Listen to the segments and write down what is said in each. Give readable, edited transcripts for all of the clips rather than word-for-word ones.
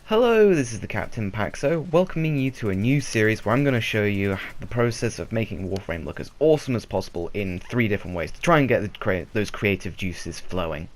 Hello, this is the Captain Paxo, welcoming you to a new series where I'm going to show you the process of making Warframe look as awesome as possible in 3 different ways to try and get those creative juices flowing.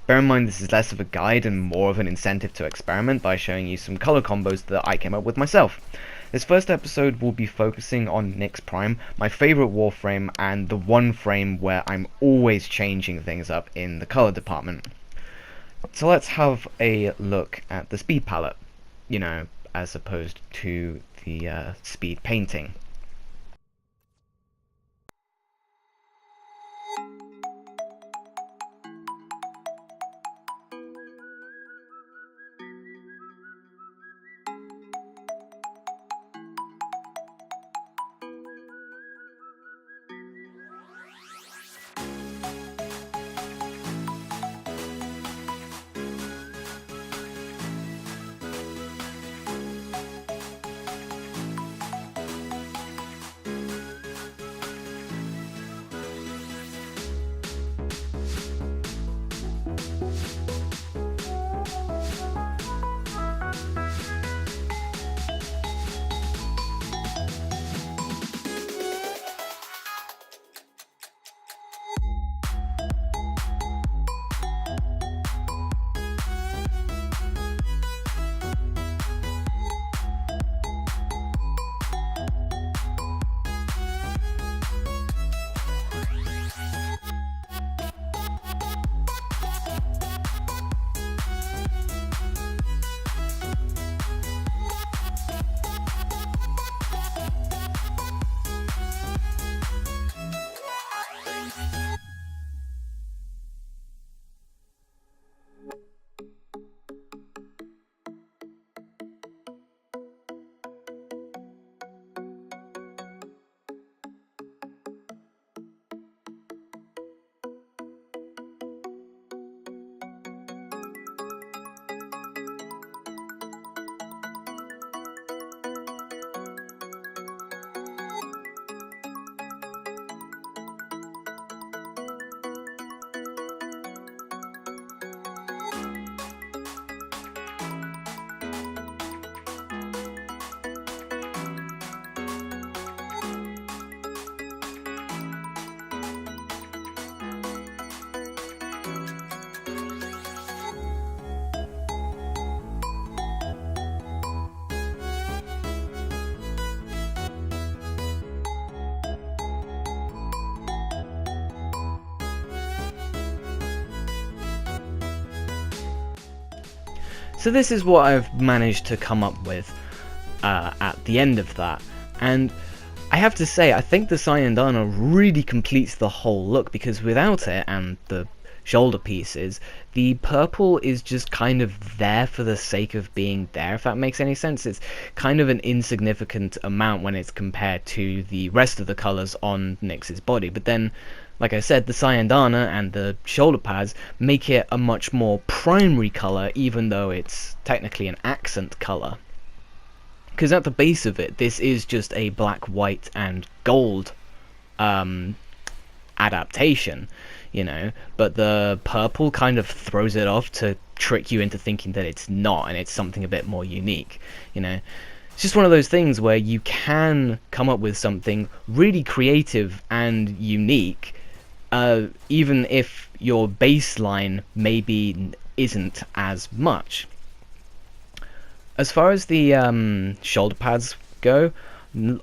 Bear in mind this is less of a guide and more of an incentive to experiment by showing you some color combos that I came up with myself. This first episode will be focusing on Nyx Prime, my favourite Warframe and the one frame where I'm always changing things up in the color department. So let's have a look at the speed palette, as opposed to the speed painting. So this is what I've managed to come up with at the end of that, and I have to say I think the Cyandana really completes the whole look, because without it and the shoulder pieces, the purple is just kind of there for the sake of being there, if that makes any sense. It's kind of an insignificant amount when it's compared to the rest of the colours on Nyx's body, but then, like I said, the Cyandana and the shoulder pads make it a much more primary colour, even though it's technically an accent colour. Because at the base of it, this is just a black, white and gold adaptation, but the purple kind of throws it off to trick you into thinking that it's not, and it's something a bit more unique. It's just one of those things where you can come up with something really creative and unique, even if your baseline maybe isn't as much. As far as the shoulder pads go,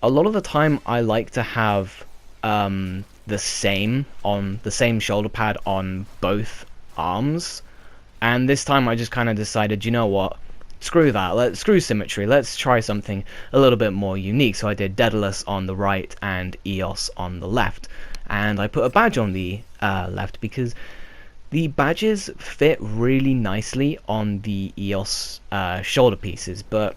a lot of the time I like to have the same shoulder pad on both arms, and this time I just kind of decided, you know what, screw that, screw symmetry, let's try something a little bit more unique. So I did Daedalus on the right and Eos on the left, and I put a badge on the left because the badges fit really nicely on the Eos shoulder pieces, but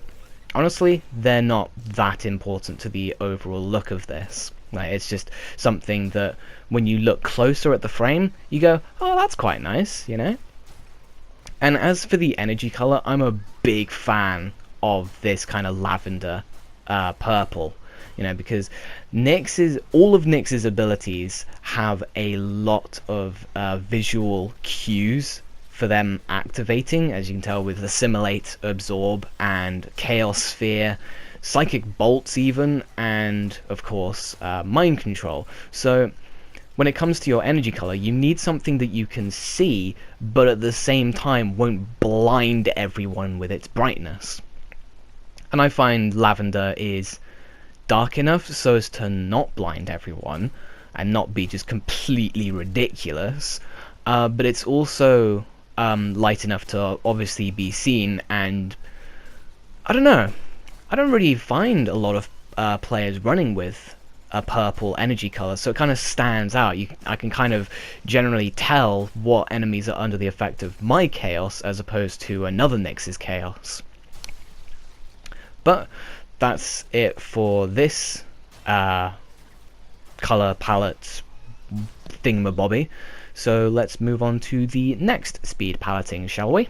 honestly they're not that important to the overall look of this. It's just something that when you look closer at the frame you go, oh, that's quite nice, And as for the energy color, I'm a big fan of this kind of lavender purple. Because all of Nyx's abilities have a lot of visual cues for them activating, as you can tell with Assimilate, Absorb, and Chaos Sphere, Psychic Bolts even, and of course Mind Control. So when it comes to your energy color, you need something that you can see, but at the same time won't blind everyone with its brightness. And I find lavender is dark enough so as to not blind everyone and not be just completely ridiculous, but it's also light enough to obviously be seen. And I don't know, I don't really find a lot of players running with a purple energy color, so it kind of stands out. I can kind of generally tell what enemies are under the effect of my chaos as opposed to another Nyx's chaos. But that's it for this color palette thingamabobby. So let's move on to the next speed palleting, shall we?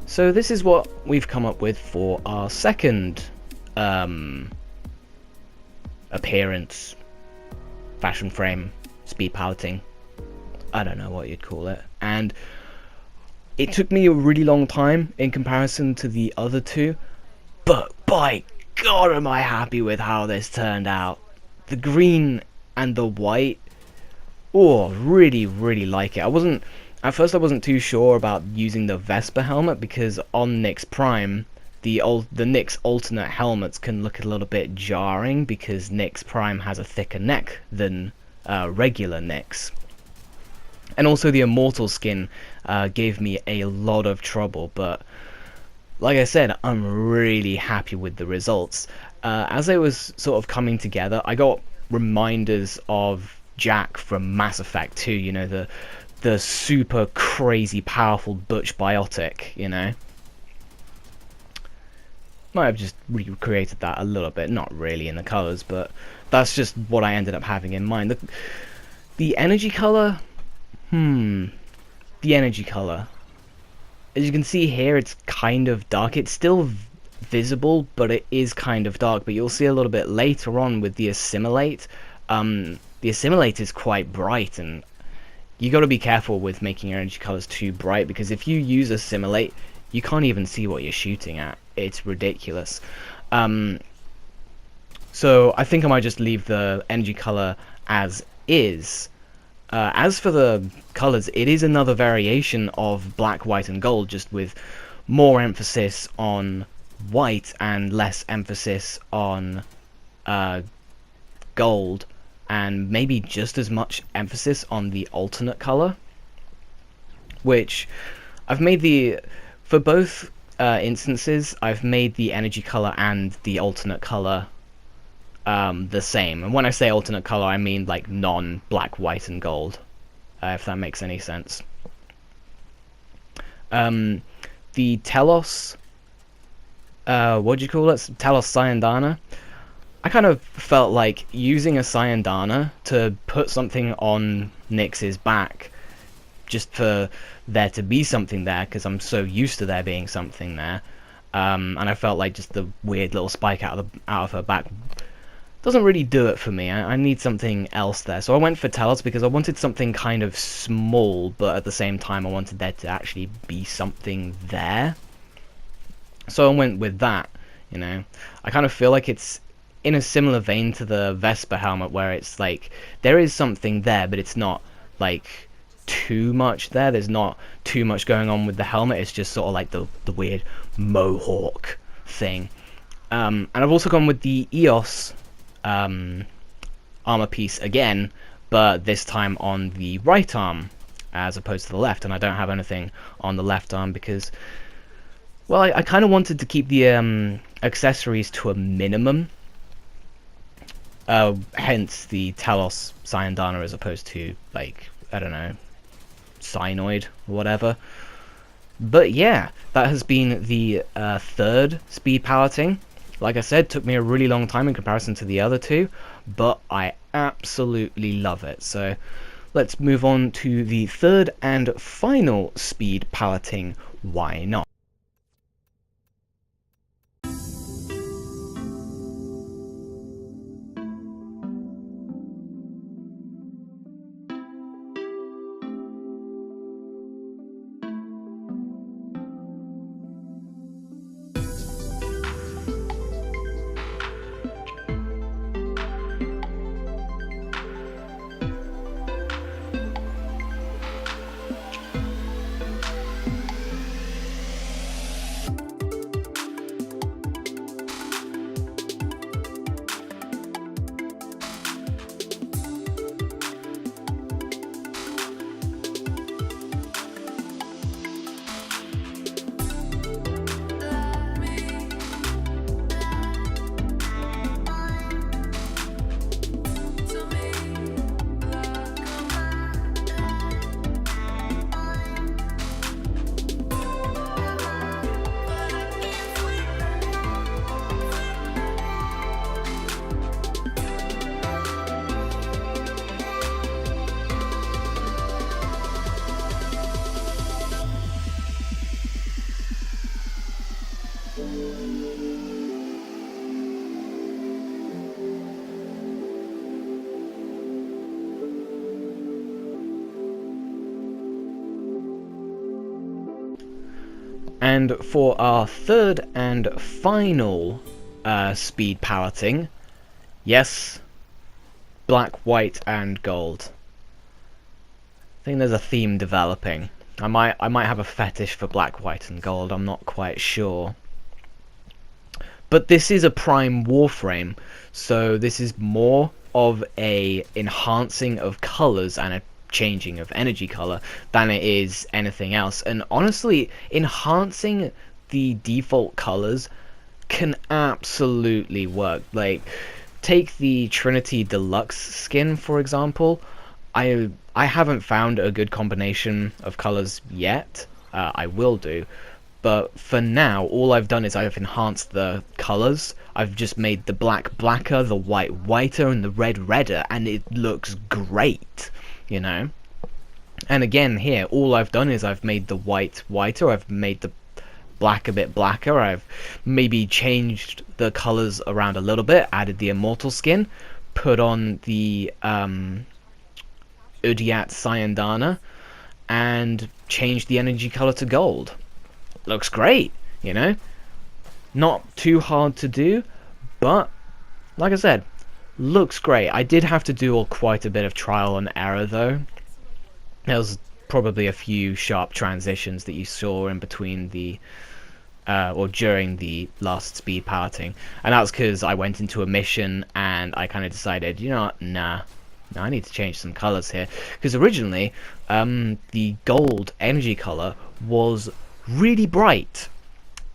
So this is what we've come up with for our second appearance, fashion frame, speed palleting. I don't know what you'd call it. And it took me a really long time in comparison to the other two, but by God am I happy with how this turned out. The green and the white, oh, really like it. At first I wasn't too sure about using the Vesper helmet, because on Nyx Prime the Nyx alternate helmets can look a little bit jarring, because Nyx Prime has a thicker neck than regular Nyx. And also the Immortal skin gave me a lot of trouble, but like I said, I'm really happy with the results. As it was sort of coming together, I got reminders of Jack from Mass Effect 2, you know, the super crazy powerful Butch Biotic, you know. Might have just recreated that a little bit, not really in the colours, but that's just what I ended up having in mind. The energy colour, the energy colour. As you can see here, it's kind of dark. It's still visible, but it is kind of dark. But you'll see a little bit later on with the Assimilate. The Assimilate is quite bright, and you got to be careful with making your energy colors too bright, because if you use Assimilate, you can't even see what you're shooting at. It's ridiculous. So I think I might just leave the energy color as is. As for the colors, it is another variation of black, white, and gold, just with more emphasis on white and less emphasis on gold, and maybe just as much emphasis on the alternate color, which I've made for both instances, I've made the energy color and the alternate color the same. And when I say alternate color, I mean like non-black, white, and gold, if that makes any sense. The Telos, what do you call it? Telos Syandana. I kind of felt like using a Syandana to put something on Nyx's back, just for there to be something there, because I'm so used to there being something there. And I felt like just the weird little spike out of her back doesn't really do it for me. I need something else there. So I went for Telos because I wanted something kind of small, but at the same time I wanted there to actually be something there. So I went with that, you know. I kind of feel like it's in a similar vein to the Vesper helmet, where it's like there is something there, but it's not like too much there. There's not too much going on with the helmet. It's just sort of like the weird mohawk thing. And I've also gone with the EOS armor piece again, but this time on the right arm as opposed to the left, and I don't have anything on the left arm because, well, I kind of wanted to keep the accessories to a minimum, hence the Telos Syandana as opposed to, like, I don't know, Cyanoid or whatever. But yeah, that has been the third speed palleting. Like I said, took me a really long time in comparison to the other two, but I absolutely love it. So let's move on to the third and final speed palleting. Why not? And for our third and final speed palleting, yes, black, white, and gold. I think there's a theme developing. I might have a fetish for black, white, and gold. I'm not quite sure. But this is a prime Warframe, so this is more of a enhancing of colors and a changing of energy color than it is anything else. And honestly, enhancing the default colors can absolutely work. Like, take the Trinity Deluxe skin, for example. I haven't found a good combination of colors yet. I will do. But for now, all I've done is I've enhanced the colors. I've just made the black blacker, the white whiter, and the red redder, and it looks great, you know? And again, here, all I've done is I've made the white whiter, I've made the black a bit blacker, I've maybe changed the colors around a little bit, added the immortal skin, put on the Udiat Cyandana, and changed the energy color to gold. Looks great, you know? Not too hard to do, but like I said, looks great. I did have to do quite a bit of trial and error though. There was probably a few sharp transitions that you saw in between the or during the last speed palleting, and that's because I went into a mission and I kind of decided, you know what, nah, I need to change some colors here, because originally the gold energy color was really bright,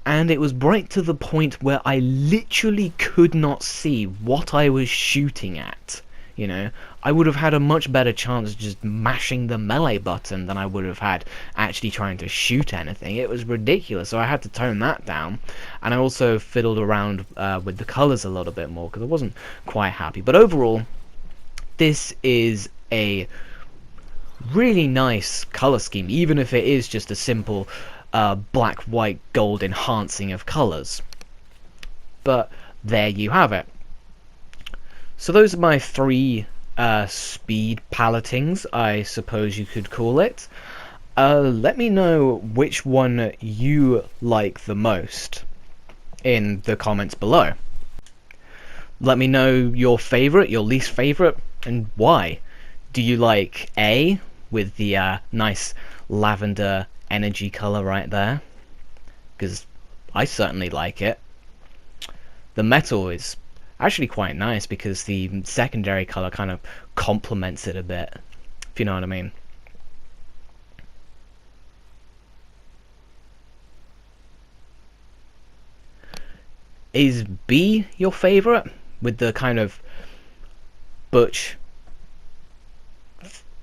and it was bright to the point where I literally could not see what I was shooting at. You know, I would have had a much better chance just mashing the melee button than I would have had actually trying to shoot anything. It was ridiculous, so I had to tone that down. And I also fiddled around with the colors a little bit more because I wasn't quite happy. But overall, this is a really nice color scheme, even if it is just a simple black, white, gold enhancing of colors. But there you have it. So those are my three speed palletings, I suppose you could call it. Let me know which one you like the most in the comments below. Let me know your favorite, your least favorite, and why. Do you like A, with the nice lavender energy color right there? Because I certainly like it. The metal is actually quite nice because the secondary color kind of complements it a bit, if you know what I mean. Is B your favorite, with the kind of butch,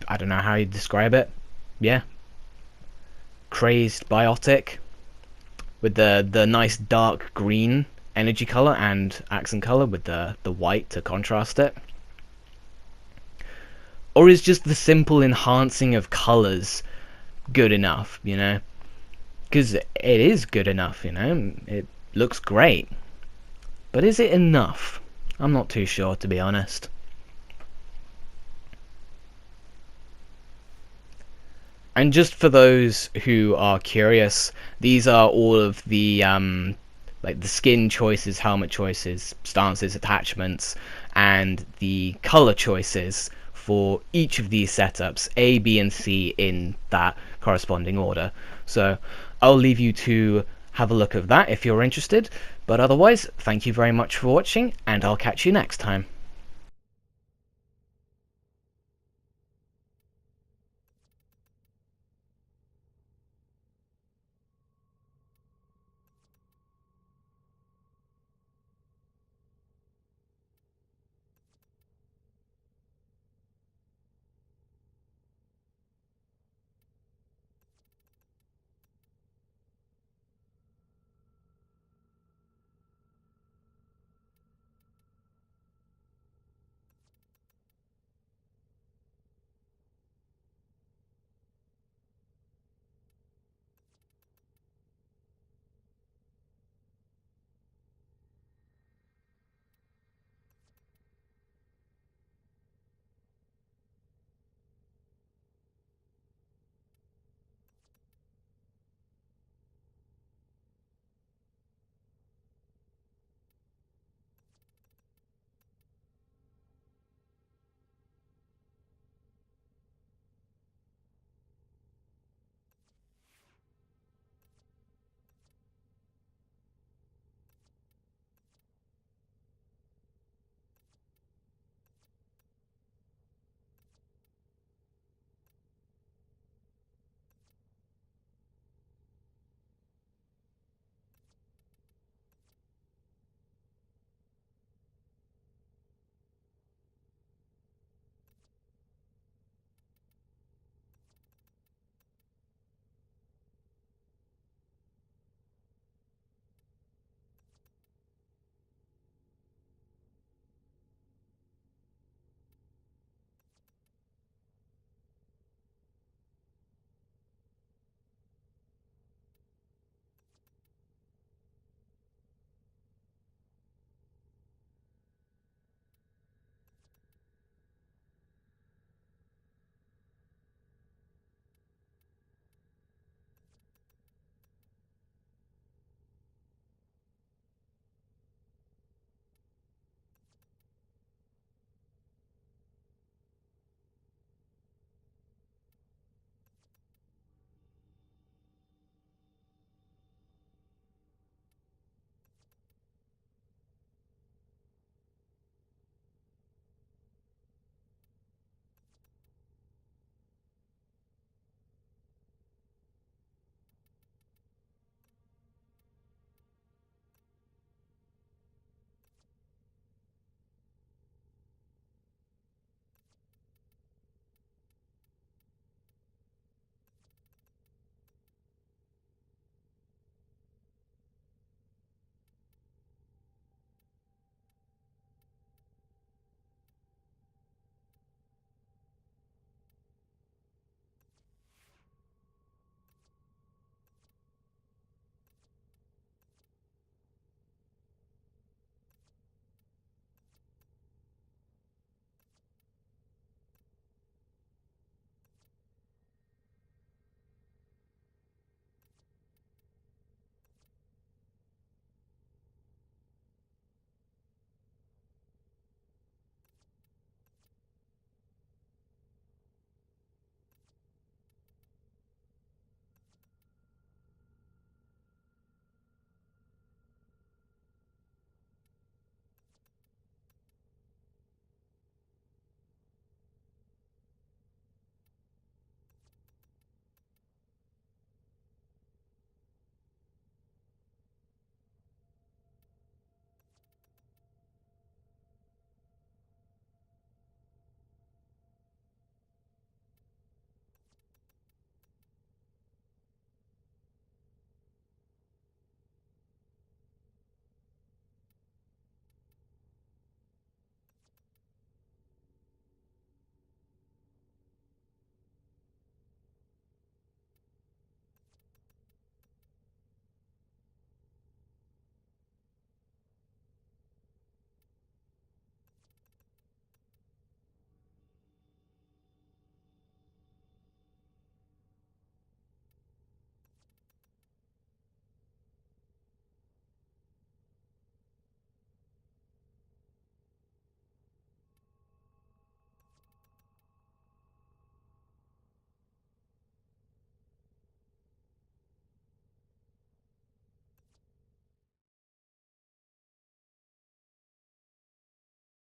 I don't know how you describe it, yeah, crazed biotic with the nice dark green energy color and accent color with the white to contrast it? Or is just the simple enhancing of colors good enough, you know? Because it is good enough, you know, it looks great, but is it enough? I'm not too sure, to be honest. And just for those who are curious, these are all of the like the skin choices, helmet choices, stances, attachments, and the color choices for each of these setups, A, B, and C, in that corresponding order. So I'll leave you to have a look at that if you're interested, but otherwise, thank you very much for watching, and I'll catch you next time.